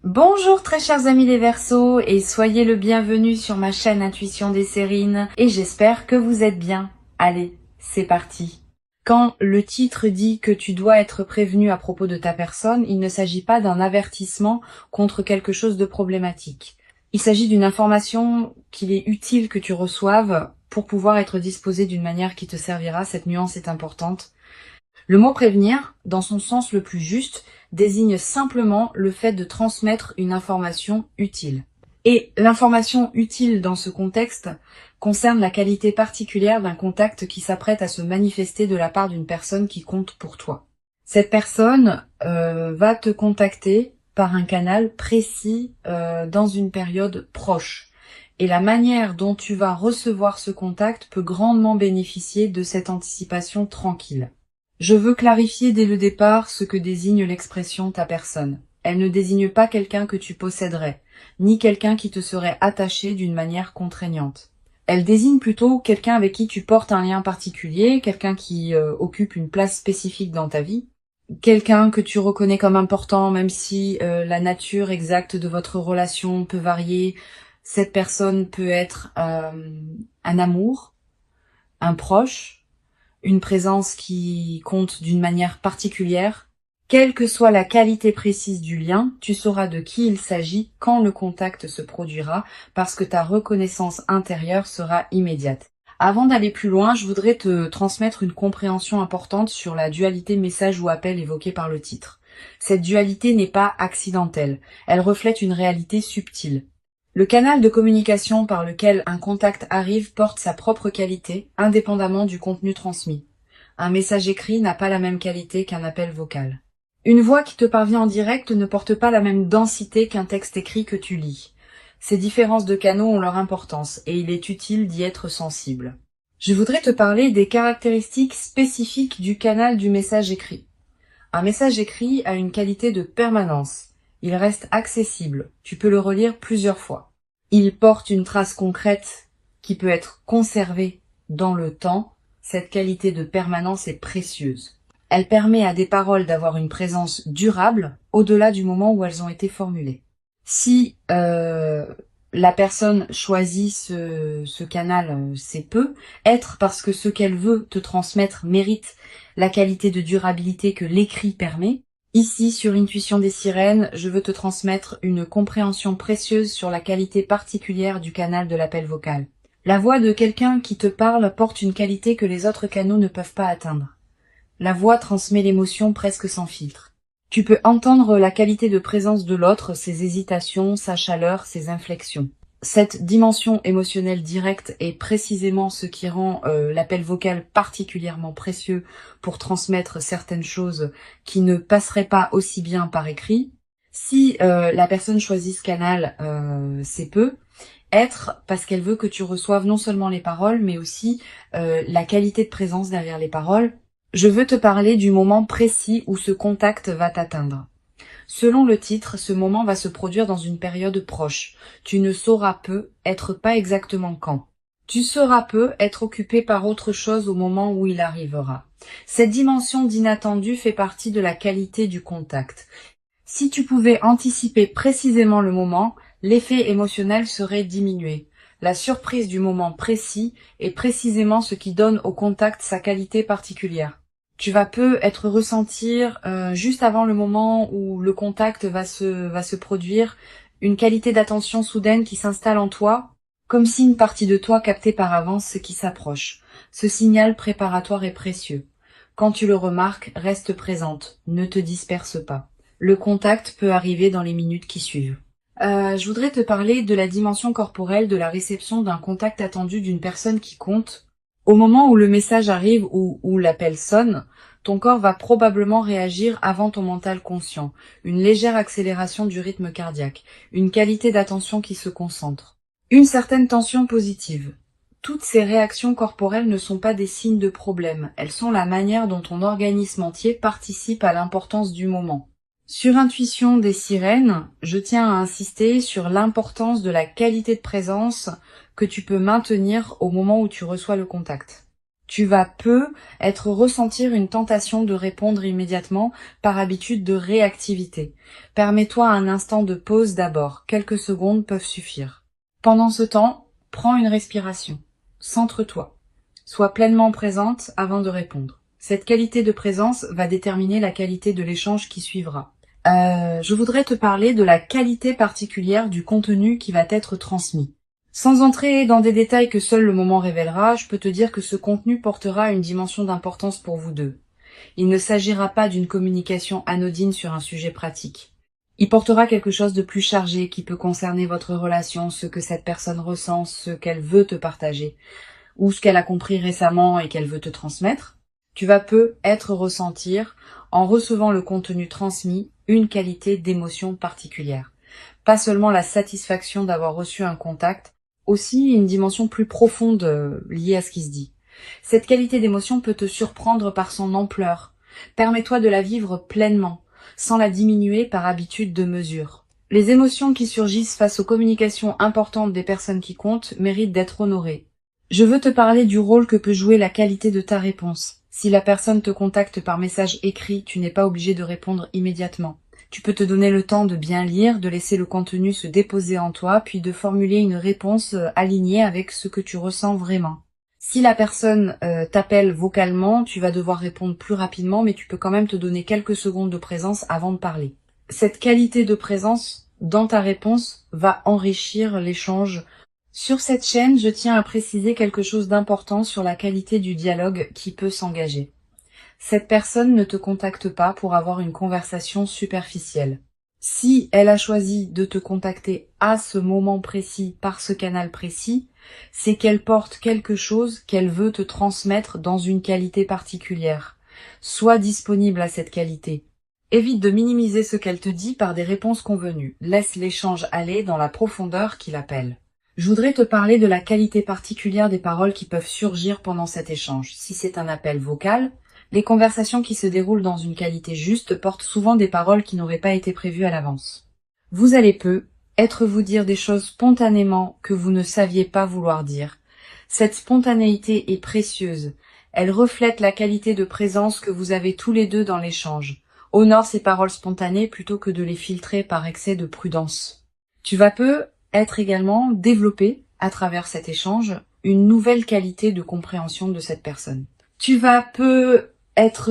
Bonjour très chers amis les Verseaux et soyez le bienvenu sur ma chaîne Intuition des Sérines et j'espère que vous êtes bien. Allez, c'est parti. Quand le titre dit que tu dois être prévenu à propos de ta personne, il ne s'agit pas d'un avertissement contre quelque chose de problématique. Il s'agit d'une information qu'il est utile que tu reçoives pour pouvoir être disposé d'une manière qui te servira. Cette nuance est importante. Le mot prévenir, dans son sens le plus juste, désigne simplement le fait de transmettre une information utile. Et l'information utile dans ce contexte concerne la qualité particulière d'un contact qui s'apprête à se manifester de la part d'une personne qui compte pour toi. Cette personne va te contacter par un canal précis dans une période proche. Et la manière dont tu vas recevoir ce contact peut grandement bénéficier de cette anticipation tranquille. Je veux clarifier dès le départ ce que désigne l'expression ta personne. Elle ne désigne pas quelqu'un que tu posséderais, ni quelqu'un qui te serait attaché d'une manière contraignante. Elle désigne plutôt quelqu'un avec qui tu portes un lien particulier, quelqu'un qui occupe une place spécifique dans ta vie, quelqu'un que tu reconnais comme important, même si la nature exacte de votre relation peut varier. Cette personne peut être un amour, un proche, une présence qui compte d'une manière particulière. Quelle que soit la qualité précise du lien, tu sauras de qui il s'agit quand le contact se produira, parce que ta reconnaissance intérieure sera immédiate. Avant d'aller plus loin, je voudrais te transmettre une compréhension importante sur la dualité message ou appel évoquée par le titre. Cette dualité n'est pas accidentelle, elle reflète une réalité subtile. Le canal de communication par lequel un contact arrive porte sa propre qualité, indépendamment du contenu transmis. Un message écrit n'a pas la même qualité qu'un appel vocal. Une voix qui te parvient en direct ne porte pas la même densité qu'un texte écrit que tu lis. Ces différences de canaux ont leur importance et il est utile d'y être sensible. Je voudrais te parler des caractéristiques spécifiques du canal du message écrit. Un message écrit a une qualité de permanence. Il reste accessible, tu peux le relire plusieurs fois. Il porte une trace concrète qui peut être conservée dans le temps. Cette qualité de permanence est précieuse. Elle permet à des paroles d'avoir une présence durable au-delà du moment où elles ont été formulées. Si la personne choisit ce canal, c'est peu. Être parce que ce qu'elle veut te transmettre mérite la qualité de durabilité que l'écrit permet. Ici, sur Intuition des Sirènes, je veux te transmettre une compréhension précieuse sur la qualité particulière du canal de l'appel vocal. La voix de quelqu'un qui te parle porte une qualité que les autres canaux ne peuvent pas atteindre. La voix transmet l'émotion presque sans filtre. Tu peux entendre la qualité de présence de l'autre, ses hésitations, sa chaleur, ses inflexions. Cette dimension émotionnelle directe est précisément ce qui rend l'appel vocal particulièrement précieux pour transmettre certaines choses qui ne passeraient pas aussi bien par écrit. Si la personne choisit ce canal, c'est peu. Être parce qu'elle veut que tu reçoives non seulement les paroles, mais aussi la qualité de présence derrière les paroles. Je veux te parler du moment précis où ce contact va t'atteindre. Selon le titre, ce moment va se produire dans une période proche. Tu ne sauras peu, être pas exactement quand. Tu sauras peu, être occupé par autre chose au moment où il arrivera. Cette dimension d'inattendu fait partie de la qualité du contact. Si tu pouvais anticiper précisément le moment, l'effet émotionnel serait diminué. La surprise du moment précis est précisément ce qui donne au contact sa qualité particulière. Tu vas peu être ressentir juste avant le moment où le contact va se produire, une qualité d'attention soudaine qui s'installe en toi, comme si une partie de toi captait par avance ce qui s'approche. Ce signal préparatoire est précieux. Quand tu le remarques, reste présente, ne te disperse pas. Le contact peut arriver dans les minutes qui suivent. Je voudrais te parler de la dimension corporelle de la réception d'un contact attendu d'une personne qui compte. Au moment où le message arrive ou où l'appel sonne, ton corps va probablement réagir avant ton mental conscient. Une légère accélération du rythme cardiaque, une qualité d'attention qui se concentre, une certaine tension positive. Toutes ces réactions corporelles ne sont pas des signes de problème, elles sont la manière dont ton organisme entier participe à l'importance du moment. Sur Intuition des Sirènes, je tiens à insister sur l'importance de la qualité de présence que tu peux maintenir au moment où tu reçois le contact. Tu vas ressentir une tentation de répondre immédiatement par habitude de réactivité. Permets-toi un instant de pause d'abord, quelques secondes peuvent suffire. Pendant ce temps, prends une respiration. Centre-toi. Sois pleinement présente avant de répondre. Cette qualité de présence va déterminer la qualité de l'échange qui suivra. Je voudrais te parler de la qualité particulière du contenu qui va être transmis. Sans entrer dans des détails que seul le moment révélera, je peux te dire que ce contenu portera une dimension d'importance pour vous deux. Il ne s'agira pas d'une communication anodine sur un sujet pratique. Il portera quelque chose de plus chargé qui peut concerner votre relation, ce que cette personne ressent, ce qu'elle veut te partager, ou ce qu'elle a compris récemment et qu'elle veut te transmettre. Tu vas ressentir, en recevant le contenu transmis, une qualité d'émotion particulière. Pas seulement la satisfaction d'avoir reçu un contact, aussi une dimension plus profonde liée à ce qui se dit. Cette qualité d'émotion peut te surprendre par son ampleur. Permets-toi de la vivre pleinement, sans la diminuer par habitude de mesure. Les émotions qui surgissent face aux communications importantes des personnes qui comptent méritent d'être honorées. Je veux te parler du rôle que peut jouer la qualité de ta réponse. Si la personne te contacte par message écrit, tu n'es pas obligé de répondre immédiatement. Tu peux te donner le temps de bien lire, de laisser le contenu se déposer en toi, puis de formuler une réponse alignée avec ce que tu ressens vraiment. Si la personne t'appelle vocalement, tu vas devoir répondre plus rapidement, mais tu peux quand même te donner quelques secondes de présence avant de parler. Cette qualité de présence dans ta réponse va enrichir l'échange. Sur cette chaîne, je tiens à préciser quelque chose d'important sur la qualité du dialogue qui peut s'engager. Cette personne ne te contacte pas pour avoir une conversation superficielle. Si elle a choisi de te contacter à ce moment précis, par ce canal précis, c'est qu'elle porte quelque chose qu'elle veut te transmettre dans une qualité particulière. Sois disponible à cette qualité. Évite de minimiser ce qu'elle te dit par des réponses convenues. Laisse l'échange aller dans la profondeur qu'il appelle. Je voudrais te parler de la qualité particulière des paroles qui peuvent surgir pendant cet échange. Si c'est un appel vocal, les conversations qui se déroulent dans une qualité juste portent souvent des paroles qui n'auraient pas été prévues à l'avance. Vous allez vous dire des choses spontanément que vous ne saviez pas vouloir dire. Cette spontanéité est précieuse. Elle reflète la qualité de présence que vous avez tous les deux dans l'échange. Honore ces paroles spontanées plutôt que de les filtrer par excès de prudence. Tu vas être également développé à travers cet échange une nouvelle qualité de compréhension de cette personne. Tu vas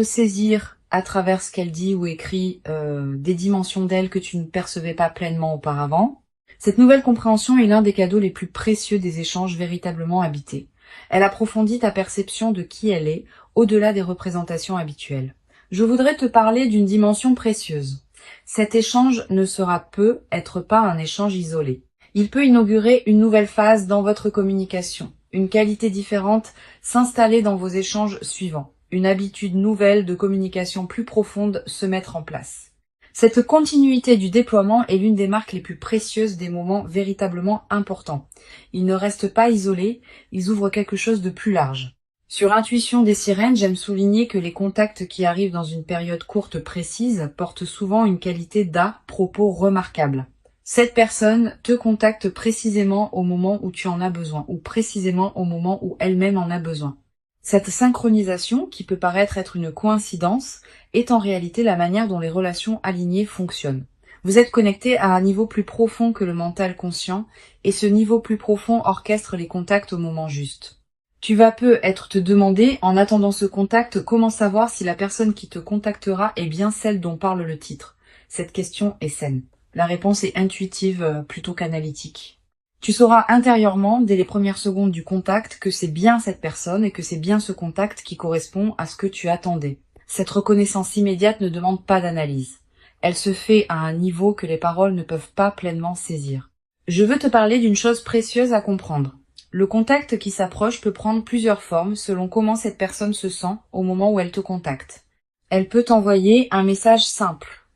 saisir à travers ce qu'elle dit ou écrit des dimensions d'elle que tu ne percevais pas pleinement auparavant. Cette nouvelle compréhension est l'un des cadeaux les plus précieux des échanges véritablement habités. Elle approfondit ta perception de qui elle est, au-delà des représentations habituelles. Je voudrais te parler d'une dimension précieuse. Cet échange ne sera pas un échange isolé. Il peut inaugurer une nouvelle phase dans votre communication, une qualité différente s'installer dans vos échanges suivants, une habitude nouvelle de communication plus profonde se mettre en place. Cette continuité du déploiement est l'une des marques les plus précieuses des moments véritablement importants. Ils ne restent pas isolés, ils ouvrent quelque chose de plus large. Sur Intuition des sirènes, j'aime souligner que les contacts qui arrivent dans une période courte précise portent souvent une qualité d'à-propos remarquable. Cette personne te contacte précisément au moment où tu en as besoin, ou précisément au moment où elle-même en a besoin. Cette synchronisation, qui peut paraître être une coïncidence, est en réalité la manière dont les relations alignées fonctionnent. Vous êtes connecté à un niveau plus profond que le mental conscient, et ce niveau plus profond orchestre les contacts au moment juste. Tu vas te demander, en attendant ce contact, comment savoir si la personne qui te contactera est bien celle dont parle le titre. Cette question est saine. La réponse est intuitive plutôt qu'analytique. Tu sauras intérieurement, dès les premières secondes du contact, que c'est bien cette personne et que c'est bien ce contact qui correspond à ce que tu attendais. Cette reconnaissance immédiate ne demande pas d'analyse. Elle se fait à un niveau que les paroles ne peuvent pas pleinement saisir. Je veux te parler d'une chose précieuse à comprendre. Le contact qui s'approche peut prendre plusieurs formes selon comment cette personne se sent au moment où elle te contacte. Elle peut t'envoyer un message simple,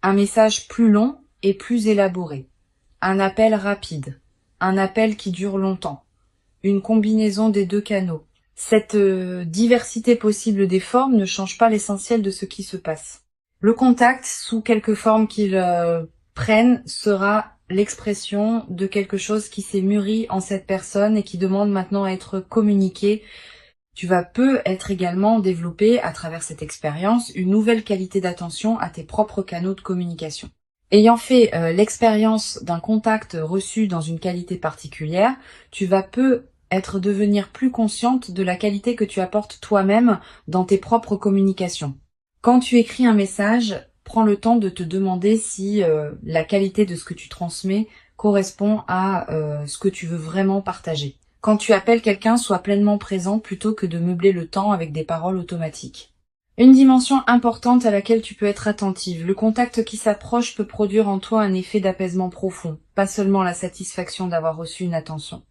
un message plus long et plus élaboré, un appel rapide, un appel qui dure longtemps, une combinaison des deux canaux. Cette diversité possible des formes ne change pas l'essentiel de ce qui se passe. Le contact, sous quelque forme qu'il prenne, sera l'expression de quelque chose qui s'est mûri en cette personne et qui demande maintenant à être communiqué. Tu vas peut-être également développer à travers cette expérience une nouvelle qualité d'attention à tes propres canaux de communication. Ayant fait l'expérience d'un contact reçu dans une qualité particulière, tu vas peut-être devenir plus consciente de la qualité que tu apportes toi-même dans tes propres communications. Quand tu écris un message, prends le temps de te demander si la qualité de ce que tu transmets correspond à ce que tu veux vraiment partager. Quand tu appelles quelqu'un, sois pleinement présent plutôt que de meubler le temps avec des paroles automatiques. Une dimension importante à laquelle tu peux être attentive. Le contact qui s'approche peut produire en toi un effet d'apaisement profond, pas seulement la satisfaction d'avoir reçu une attention.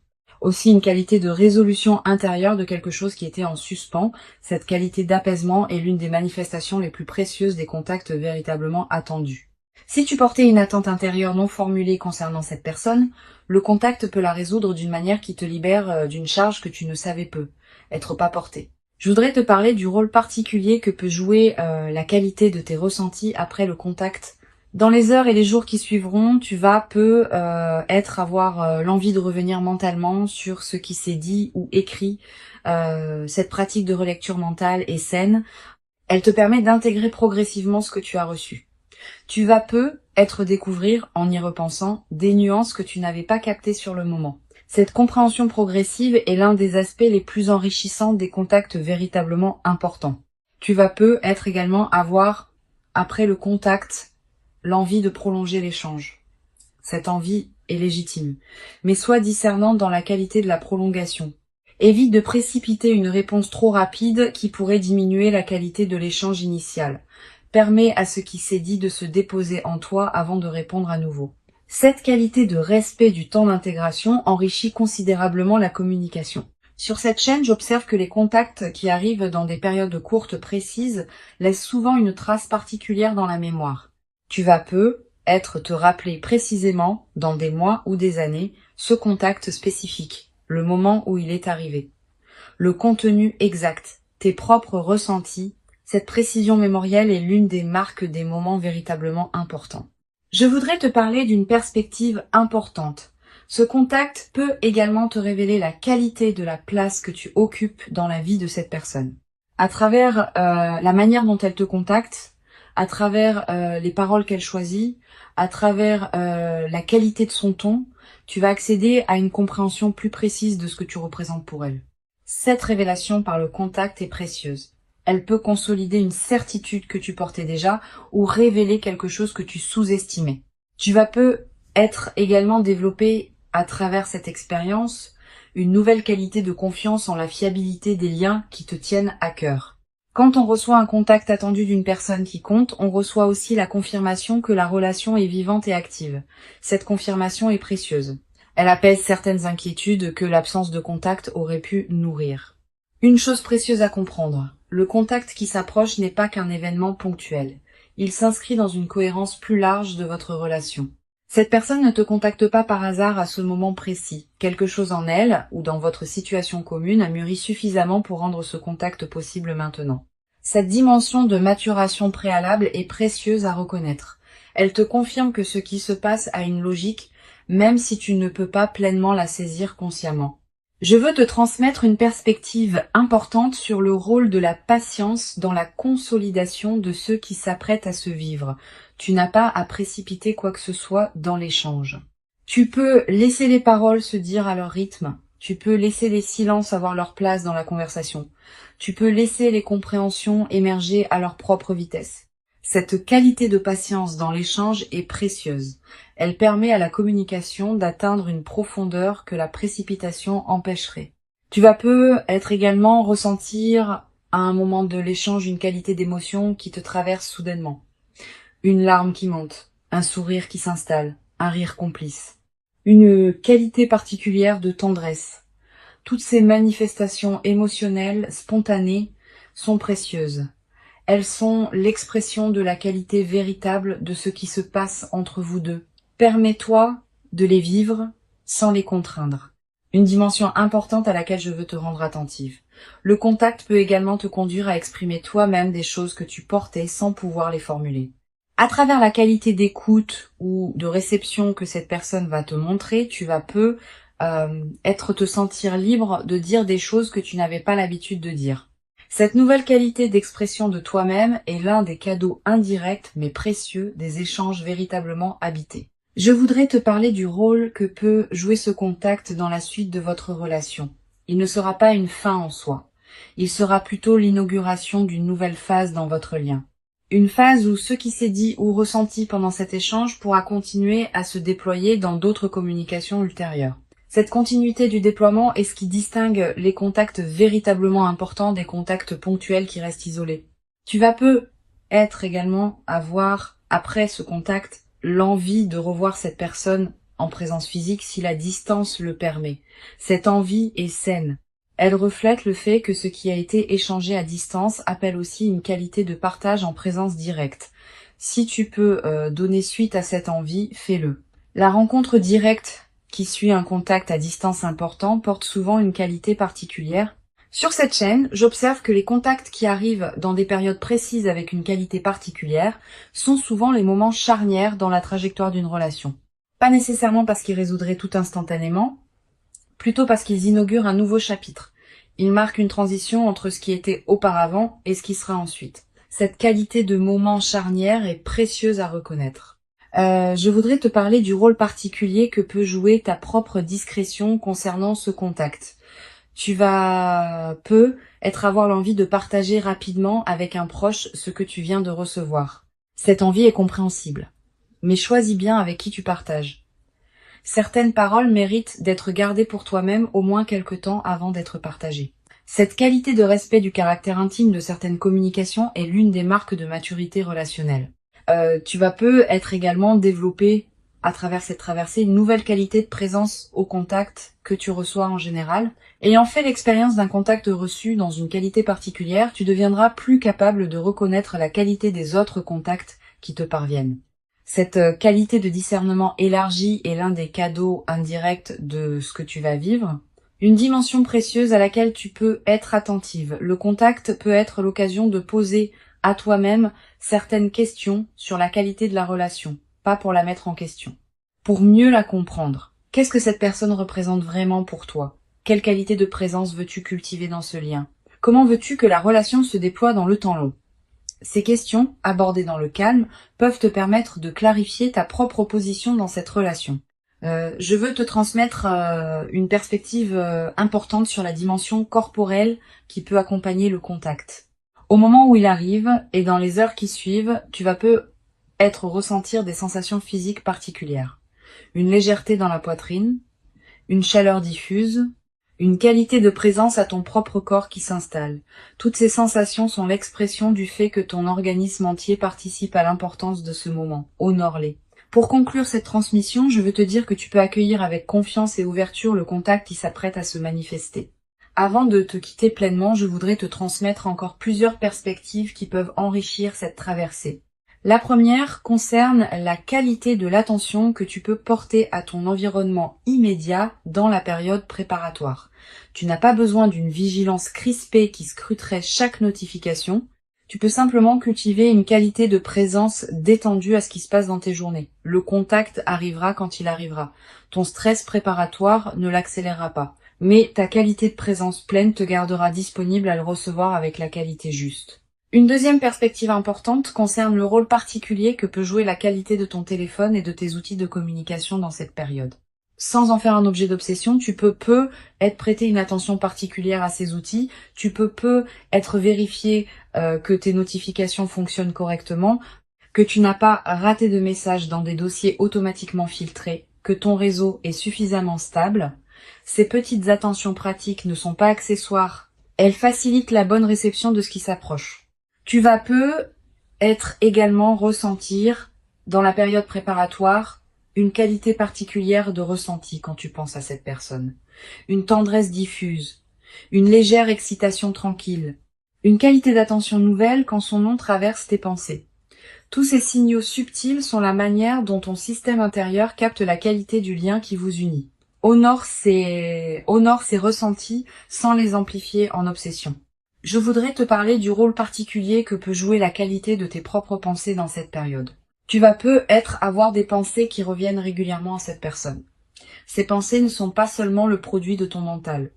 Aussi une qualité de résolution intérieure de quelque chose qui était en suspens. Cette qualité d'apaisement est l'une des manifestations les plus précieuses des contacts véritablement attendus. Si tu portais une attente intérieure non formulée concernant cette personne, le contact peut la résoudre d'une manière qui te libère d'une charge que tu ne savais être pas portée. Je voudrais te parler du rôle particulier que peut jouer la qualité de tes ressentis après le contact. Dans les heures et les jours qui suivront, tu vas avoir l'envie de revenir mentalement sur ce qui s'est dit ou écrit. Cette pratique de relecture mentale est saine. Elle te permet d'intégrer progressivement ce que tu as reçu. Tu vas peut-être découvrir, en y repensant, des nuances que tu n'avais pas captées sur le moment. Cette compréhension progressive est l'un des aspects les plus enrichissants des contacts véritablement importants. Tu vas peut-être également avoir, après le contact, l'envie de prolonger l'échange. Cette envie est légitime, mais sois discernant dans la qualité de la prolongation. Évite de précipiter une réponse trop rapide qui pourrait diminuer la qualité de l'échange initial. Permets à ce qui s'est dit de se déposer en toi avant de répondre à nouveau. Cette qualité de respect du temps d'intégration enrichit considérablement la communication. Sur cette chaîne, j'observe que les contacts qui arrivent dans des périodes courtes précises laissent souvent une trace particulière dans la mémoire. Tu vas peut-être te rappeler précisément, dans des mois ou des années, ce contact spécifique, le moment où il est arrivé. Le contenu exact, tes propres ressentis. Cette précision mémorielle est l'une des marques des moments véritablement importants. Je voudrais te parler d'une perspective importante. Ce contact peut également te révéler la qualité de la place que tu occupes dans la vie de cette personne. À travers la manière dont elle te contacte, à travers les paroles qu'elle choisit, à travers la qualité de son ton, tu vas accéder à une compréhension plus précise de ce que tu représentes pour elle. Cette révélation par le contact est précieuse. Elle peut consolider une certitude que tu portais déjà ou révéler quelque chose que tu sous-estimais. Tu vas peut-être également développer à travers cette expérience une nouvelle qualité de confiance en la fiabilité des liens qui te tiennent à cœur. Quand on reçoit un contact attendu d'une personne qui compte, on reçoit aussi la confirmation que la relation est vivante et active. Cette confirmation est précieuse. Elle apaise certaines inquiétudes que l'absence de contact aurait pu nourrir. Une chose précieuse à comprendre. Le contact qui s'approche n'est pas qu'un événement ponctuel. Il s'inscrit dans une cohérence plus large de votre relation. Cette personne ne te contacte pas par hasard à ce moment précis. Quelque chose en elle, ou dans votre situation commune, a mûri suffisamment pour rendre ce contact possible maintenant. Cette dimension de maturation préalable est précieuse à reconnaître. Elle te confirme que ce qui se passe a une logique, même si tu ne peux pas pleinement la saisir consciemment. Je veux te transmettre une perspective importante sur le rôle de la patience dans la consolidation de ceux qui s'apprêtent à se vivre. Tu n'as pas à précipiter quoi que ce soit dans l'échange. Tu peux laisser les paroles se dire à leur rythme. Tu peux laisser les silences avoir leur place dans la conversation. Tu peux laisser les compréhensions émerger à leur propre vitesse. Cette qualité de patience dans l'échange est précieuse. Elle permet à la communication d'atteindre une profondeur que la précipitation empêcherait. Tu vas peut-être également ressentir à un moment de l'échange une qualité d'émotion qui te traverse soudainement. Une larme qui monte, un sourire qui s'installe, un rire complice. Une qualité particulière de tendresse. Toutes ces manifestations émotionnelles, spontanées, sont précieuses. Elles sont l'expression de la qualité véritable de ce qui se passe entre vous deux. Permets-toi de les vivre sans les contraindre. Une dimension importante à laquelle je veux te rendre attentive. Le contact peut également te conduire à exprimer toi-même des choses que tu portais sans pouvoir les formuler. À travers la qualité d'écoute ou de réception que cette personne va te montrer, tu vas te sentir libre de dire des choses que tu n'avais pas l'habitude de dire. Cette nouvelle qualité d'expression de toi-même est l'un des cadeaux indirects mais précieux des échanges véritablement habités. Je voudrais te parler du rôle que peut jouer ce contact dans la suite de votre relation. Il ne sera pas une fin en soi. Il sera plutôt l'inauguration d'une nouvelle phase dans votre lien. Une phase où ce qui s'est dit ou ressenti pendant cet échange pourra continuer à se déployer dans d'autres communications ultérieures. Cette continuité du déploiement est ce qui distingue les contacts véritablement importants des contacts ponctuels qui restent isolés. Tu vas peut-être également avoir, après ce contact, l'envie de revoir cette personne en présence physique si la distance le permet. Cette envie est saine. Elle reflète le fait que ce qui a été échangé à distance appelle aussi une qualité de partage en présence directe. Si tu peux donner suite à cette envie, fais-le. La rencontre directe qui suit un contact à distance important porte souvent une qualité particulière. Sur cette chaîne, j'observe que les contacts qui arrivent dans des périodes précises avec une qualité particulière sont souvent les moments charnières dans la trajectoire d'une relation. Pas nécessairement parce qu'ils résoudraient tout instantanément, plutôt parce qu'ils inaugurent un nouveau chapitre. Ils marquent une transition entre ce qui était auparavant et ce qui sera ensuite. Cette qualité de moment charnière est précieuse à reconnaître. Je voudrais te parler du rôle particulier que peut jouer ta propre discrétion concernant ce contact. Tu vas avoir l'envie de partager rapidement avec un proche ce que tu viens de recevoir. Cette envie est compréhensible. Mais choisis bien avec qui tu partages. Certaines paroles méritent d'être gardées pour toi-même au moins quelque temps avant d'être partagées. Cette qualité de respect du caractère intime de certaines communications est l'une des marques de maturité relationnelle. Tu vas être également développer à travers cette traversée une nouvelle qualité de présence au contact que tu reçois en général. Ayant fait l'expérience d'un contact reçu dans une qualité particulière, tu deviendras plus capable de reconnaître la qualité des autres contacts qui te parviennent. Cette qualité de discernement élargi est l'un des cadeaux indirects de ce que tu vas vivre. Une dimension précieuse à laquelle tu peux être attentive. Le contact peut être l'occasion de poser à toi-même certaines questions sur la qualité de la relation, pas pour la mettre en question. Pour mieux la comprendre, qu'est-ce que cette personne représente vraiment pour toi? Quelle qualité de présence veux-tu cultiver dans ce lien? Comment veux-tu que la relation se déploie dans le temps long? Ces questions, abordées dans le calme, peuvent te permettre de clarifier ta propre position dans cette relation. Je veux te transmettre une perspective importante sur la dimension corporelle qui peut accompagner le contact. Au moment où il arrive et dans les heures qui suivent, tu vas peut-être ressentir des sensations physiques particulières. Une légèreté dans la poitrine, une chaleur diffuse, une qualité de présence à ton propre corps qui s'installe. Toutes ces sensations sont l'expression du fait que ton organisme entier participe à l'importance de ce moment. Honore-les. Pour conclure cette transmission, je veux te dire que tu peux accueillir avec confiance et ouverture le contact qui s'apprête à se manifester. Avant de te quitter pleinement, je voudrais te transmettre encore plusieurs perspectives qui peuvent enrichir cette traversée. La première concerne la qualité de l'attention que tu peux porter à ton environnement immédiat dans la période préparatoire. Tu n'as pas besoin d'une vigilance crispée qui scruterait chaque notification. Tu peux simplement cultiver une qualité de présence détendue à ce qui se passe dans tes journées. Le contact arrivera quand il arrivera. Ton stress préparatoire ne l'accélérera pas. Mais ta qualité de présence pleine te gardera disponible à le recevoir avec la qualité juste. Une deuxième perspective importante concerne le rôle particulier que peut jouer la qualité de ton téléphone et de tes outils de communication dans cette période. Sans en faire un objet d'obsession, tu peux être prêté une attention particulière à ces outils, tu peux être vérifié que tes notifications fonctionnent correctement, que tu n'as pas raté de messages dans des dossiers automatiquement filtrés, que ton réseau est suffisamment stable. Ces petites attentions pratiques ne sont pas accessoires, elles facilitent la bonne réception de ce qui s'approche. Tu vas être également ressentir, dans la période préparatoire, une qualité particulière de ressenti quand tu penses à cette personne. Une tendresse diffuse, une légère excitation tranquille, une qualité d'attention nouvelle quand son nom traverse tes pensées. Tous ces signaux subtils sont la manière dont ton système intérieur capte la qualité du lien qui vous unit. Honore ces ressentis sans les amplifier en obsession. Je voudrais te parler du rôle particulier que peut jouer la qualité de tes propres pensées dans cette période. Tu vas avoir des pensées qui reviennent régulièrement à cette personne. Ces pensées ne sont pas seulement le produit de ton mental.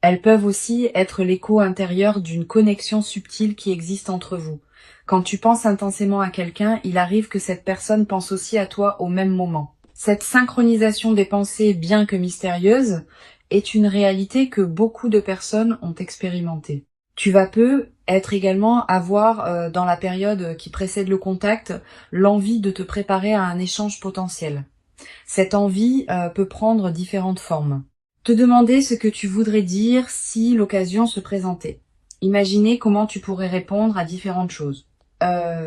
Elles peuvent aussi être l'écho intérieur d'une connexion subtile qui existe entre vous. Quand tu penses intensément à quelqu'un, il arrive que cette personne pense aussi à toi au même moment. Cette synchronisation des pensées, bien que mystérieuse, est une réalité que beaucoup de personnes ont expérimentée. Tu vas être également avoir, dans la période qui précède le contact, l'envie de te préparer à un échange potentiel. Cette envie peut prendre différentes formes. Te demander ce que tu voudrais dire si l'occasion se présentait. Imaginer comment tu pourrais répondre à différentes choses.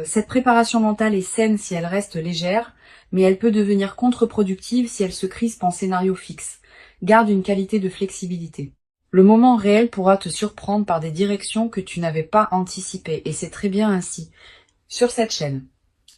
Cette préparation mentale est saine si elle reste légère, mais elle peut devenir contre-productive si elle se crispe en scénario fixe. Garde une qualité de flexibilité. Le moment réel pourra te surprendre par des directions que tu n'avais pas anticipées, et c'est très bien ainsi. Sur cette chaîne,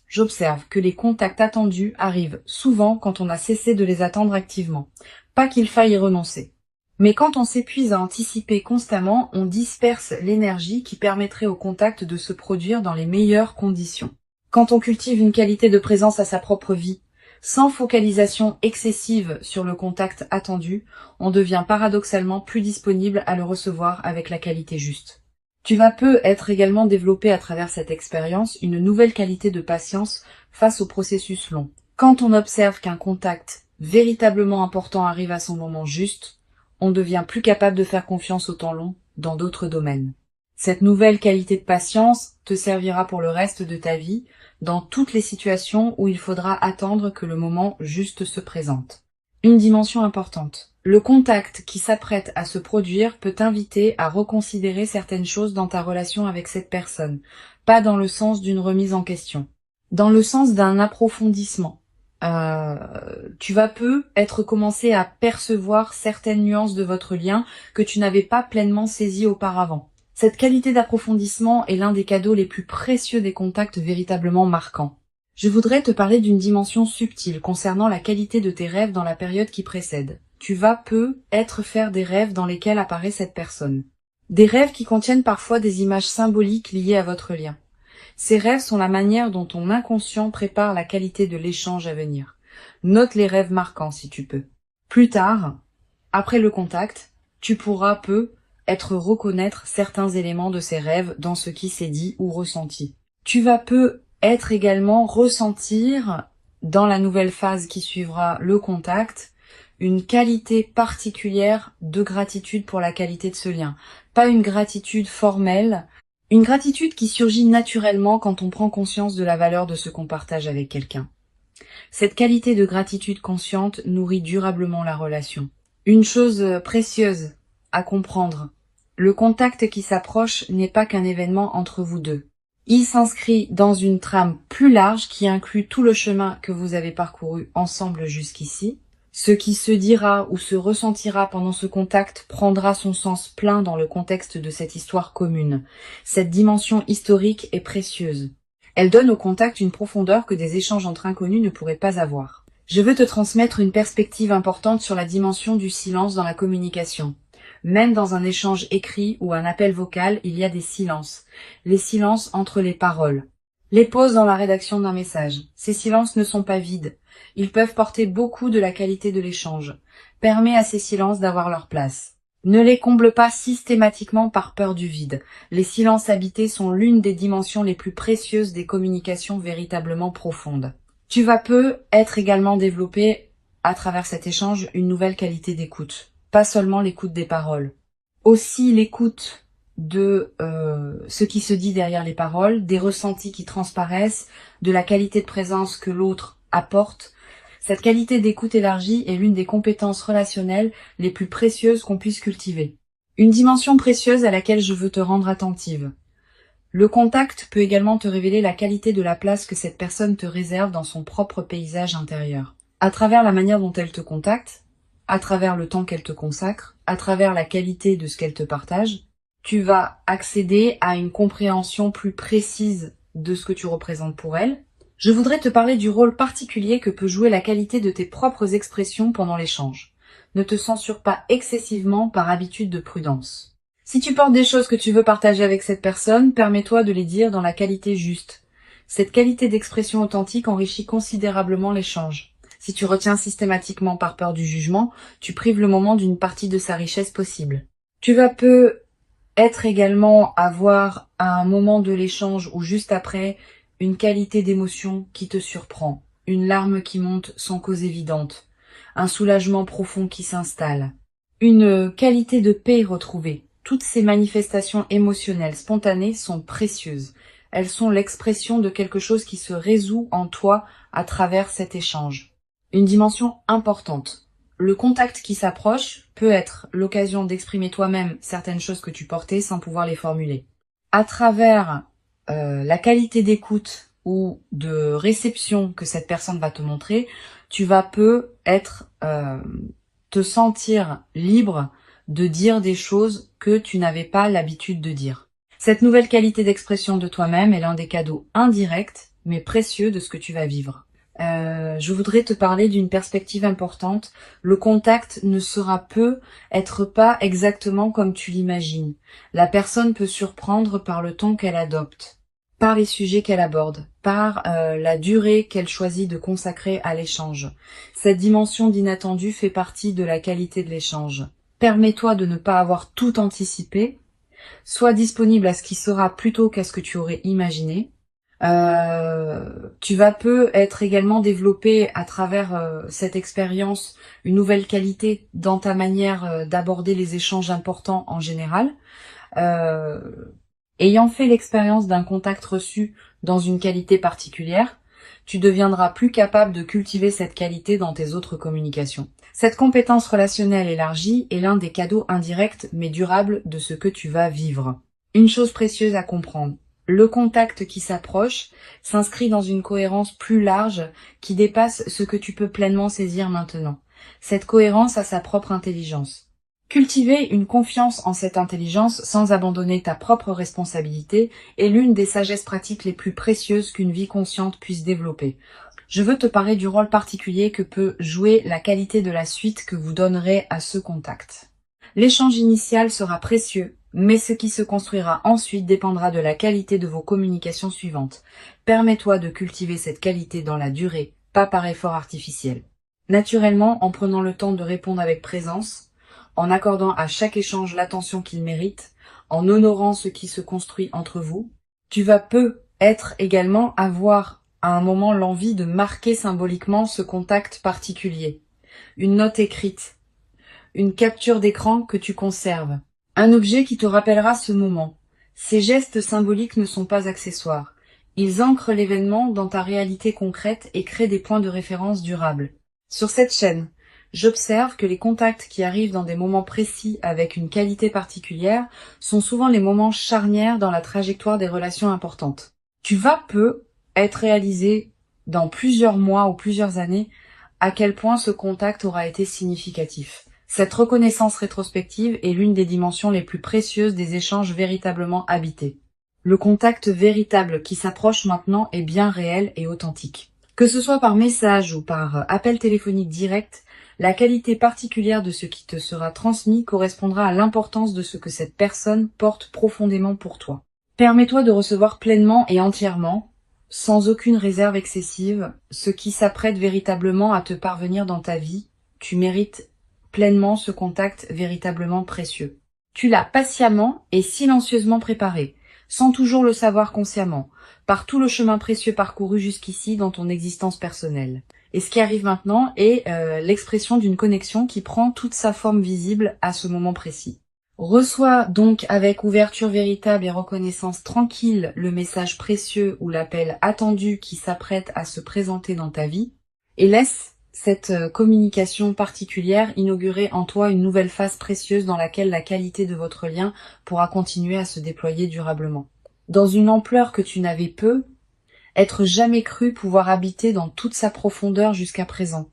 j'observe que les contacts attendus arrivent souvent quand on a cessé de les attendre activement. Pas qu'il faille y renoncer. Mais quand on s'épuise à anticiper constamment, on disperse l'énergie qui permettrait au contact de se produire dans les meilleures conditions. Quand on cultive une qualité de présence à sa propre vie, sans focalisation excessive sur le contact attendu, on devient paradoxalement plus disponible à le recevoir avec la qualité juste. Tu vas être également développé à travers cette expérience une nouvelle qualité de patience face au processus long. Quand on observe qu'un contact véritablement important arrive à son moment juste, on devient plus capable de faire confiance au temps long dans d'autres domaines. Cette nouvelle qualité de patience te servira pour le reste de ta vie, dans toutes les situations où il faudra attendre que le moment juste se présente. Une dimension importante. Le contact qui s'apprête à se produire peut t'inviter à reconsidérer certaines choses dans ta relation avec cette personne, pas dans le sens d'une remise en question, dans le sens d'un approfondissement. Tu vas être commencé à percevoir certaines nuances de votre lien que tu n'avais pas pleinement saisies auparavant. Cette qualité d'approfondissement est l'un des cadeaux les plus précieux des contacts véritablement marquants. Je voudrais te parler d'une dimension subtile concernant la qualité de tes rêves dans la période qui précède. Tu vas faire des rêves dans lesquels apparaît cette personne. Des rêves qui contiennent parfois des images symboliques liées à votre lien. Ces rêves sont la manière dont ton inconscient prépare la qualité de l'échange à venir. Note les rêves marquants si tu peux. Plus tard, après le contact, tu pourras reconnaître certains éléments de ces rêves dans ce qui s'est dit ou ressenti. Tu vas être également ressentir, dans la nouvelle phase qui suivra le contact, une qualité particulière de gratitude pour la qualité de ce lien. Pas une gratitude formelle, une gratitude qui surgit naturellement quand on prend conscience de la valeur de ce qu'on partage avec quelqu'un. Cette qualité de gratitude consciente nourrit durablement la relation. Une chose précieuse à comprendre, le contact qui s'approche n'est pas qu'un événement entre vous deux. Il s'inscrit dans une trame plus large qui inclut tout le chemin que vous avez parcouru ensemble jusqu'ici. Ce qui se dira ou se ressentira pendant ce contact prendra son sens plein dans le contexte de cette histoire commune. Cette dimension historique est précieuse. Elle donne au contact une profondeur que des échanges entre inconnus ne pourraient pas avoir. Je veux te transmettre une perspective importante sur la dimension du silence dans la communication. Même dans un échange écrit ou un appel vocal, il y a des silences. Les silences entre les paroles. Les pauses dans la rédaction d'un message. Ces silences ne sont pas vides. Ils peuvent porter beaucoup de la qualité de l'échange. Permets à ces silences d'avoir leur place. Ne les comble pas systématiquement par peur du vide. Les silences habités sont l'une des dimensions les plus précieuses des communications véritablement profondes. Tu vas être également développé, à travers cet échange, une nouvelle qualité d'écoute. Pas seulement l'écoute des paroles. Aussi l'écoute de ce qui se dit derrière les paroles, des ressentis qui transparaissent, de la qualité de présence que l'autre apporte. Cette qualité d'écoute élargie est l'une des compétences relationnelles les plus précieuses qu'on puisse cultiver. Une dimension précieuse à laquelle je veux te rendre attentive. Le contact peut également te révéler la qualité de la place que cette personne te réserve dans son propre paysage intérieur. À travers la manière dont elle te contacte, à travers le temps qu'elle te consacre, à travers la qualité de ce qu'elle te partage, tu vas accéder à une compréhension plus précise de ce que tu représentes pour elle. Je voudrais te parler du rôle particulier que peut jouer la qualité de tes propres expressions pendant l'échange. Ne te censure pas excessivement par habitude de prudence. Si tu portes des choses que tu veux partager avec cette personne, permets-toi de les dire dans la qualité juste. Cette qualité d'expression authentique enrichit considérablement l'échange. Si tu retiens systématiquement par peur du jugement, tu prives le moment d'une partie de sa richesse possible. Tu vas peut-être également avoir à un moment de l'échange ou juste après une qualité d'émotion qui te surprend, une larme qui monte sans cause évidente, un soulagement profond qui s'installe, une qualité de paix retrouvée. Toutes ces manifestations émotionnelles spontanées sont précieuses. Elles sont l'expression de quelque chose qui se résout en toi à travers cet échange. Une dimension importante. Le contact qui s'approche peut être l'occasion d'exprimer toi-même certaines choses que tu portais sans pouvoir les formuler. À travers la qualité d'écoute ou de réception que cette personne va te montrer, tu vas peut-être te sentir libre de dire des choses que tu n'avais pas l'habitude de dire. Cette nouvelle qualité d'expression de toi-même est l'un des cadeaux indirects mais précieux de ce que tu vas vivre. Je voudrais te parler d'une perspective importante. Le contact ne sera peut-être pas exactement comme tu l'imagines. La personne peut surprendre par le ton qu'elle adopte, par les sujets qu'elle aborde, par la durée qu'elle choisit de consacrer à l'échange. Cette dimension d'inattendu fait partie de la qualité de l'échange. Permets-toi de ne pas avoir tout anticipé. Sois disponible à ce qui sera plutôt qu'à ce que tu aurais imaginé. Tu vas peut-être également développer à travers cette expérience une nouvelle qualité dans ta manière d'aborder les échanges importants en général. Ayant fait l'expérience d'un contact reçu dans une qualité particulière, tu deviendras plus capable de cultiver cette qualité dans tes autres communications. Cette compétence relationnelle élargie est l'un des cadeaux indirects mais durables de ce que tu vas vivre. Une chose précieuse à comprendre. Le contact qui s'approche s'inscrit dans une cohérence plus large qui dépasse ce que tu peux pleinement saisir maintenant. Cette cohérence a sa propre intelligence. Cultiver une confiance en cette intelligence sans abandonner ta propre responsabilité est l'une des sagesses pratiques les plus précieuses qu'une vie consciente puisse développer. Je veux te parler du rôle particulier que peut jouer la qualité de la suite que vous donnerez à ce contact. L'échange initial sera précieux, mais ce qui se construira ensuite dépendra de la qualité de vos communications suivantes. Permets-toi de cultiver cette qualité dans la durée, pas par effort artificiel. Naturellement, en prenant le temps de répondre avec présence, en accordant à chaque échange l'attention qu'il mérite, en honorant ce qui se construit entre vous, tu vas peut-être également avoir à un moment l'envie de marquer symboliquement ce contact particulier. Une note écrite, une capture d'écran que tu conserves, un objet qui te rappellera ce moment. Ces gestes symboliques ne sont pas accessoires. Ils ancrent l'événement dans ta réalité concrète et créent des points de référence durables. Sur cette chaîne, j'observe que les contacts qui arrivent dans des moments précis avec une qualité particulière sont souvent les moments charnières dans la trajectoire des relations importantes. Tu vas être réalisé dans plusieurs mois ou plusieurs années à quel point ce contact aura été significatif. Cette reconnaissance rétrospective est l'une des dimensions les plus précieuses des échanges véritablement habités. Le contact véritable qui s'approche maintenant est bien réel et authentique. Que ce soit par message ou par appel téléphonique direct, la qualité particulière de ce qui te sera transmis correspondra à l'importance de ce que cette personne porte profondément pour toi. Permets-toi de recevoir pleinement et entièrement, sans aucune réserve excessive, ce qui s'apprête véritablement à te parvenir dans ta vie. Tu mérites pleinement ce contact véritablement précieux. Tu l'as patiemment et silencieusement préparé, sans toujours le savoir consciemment, par tout le chemin précieux parcouru jusqu'ici dans ton existence personnelle. Et ce qui arrive maintenant est l'expression d'une connexion qui prend toute sa forme visible à ce moment précis. Reçois donc avec ouverture véritable et reconnaissance tranquille le message précieux ou l'appel attendu qui s'apprête à se présenter dans ta vie et laisse cette communication particulière inaugurer en toi une nouvelle phase précieuse dans laquelle la qualité de votre lien pourra continuer à se déployer durablement. Dans une ampleur que tu n'avais être jamais cru pouvoir habiter dans toute sa profondeur jusqu'à présent.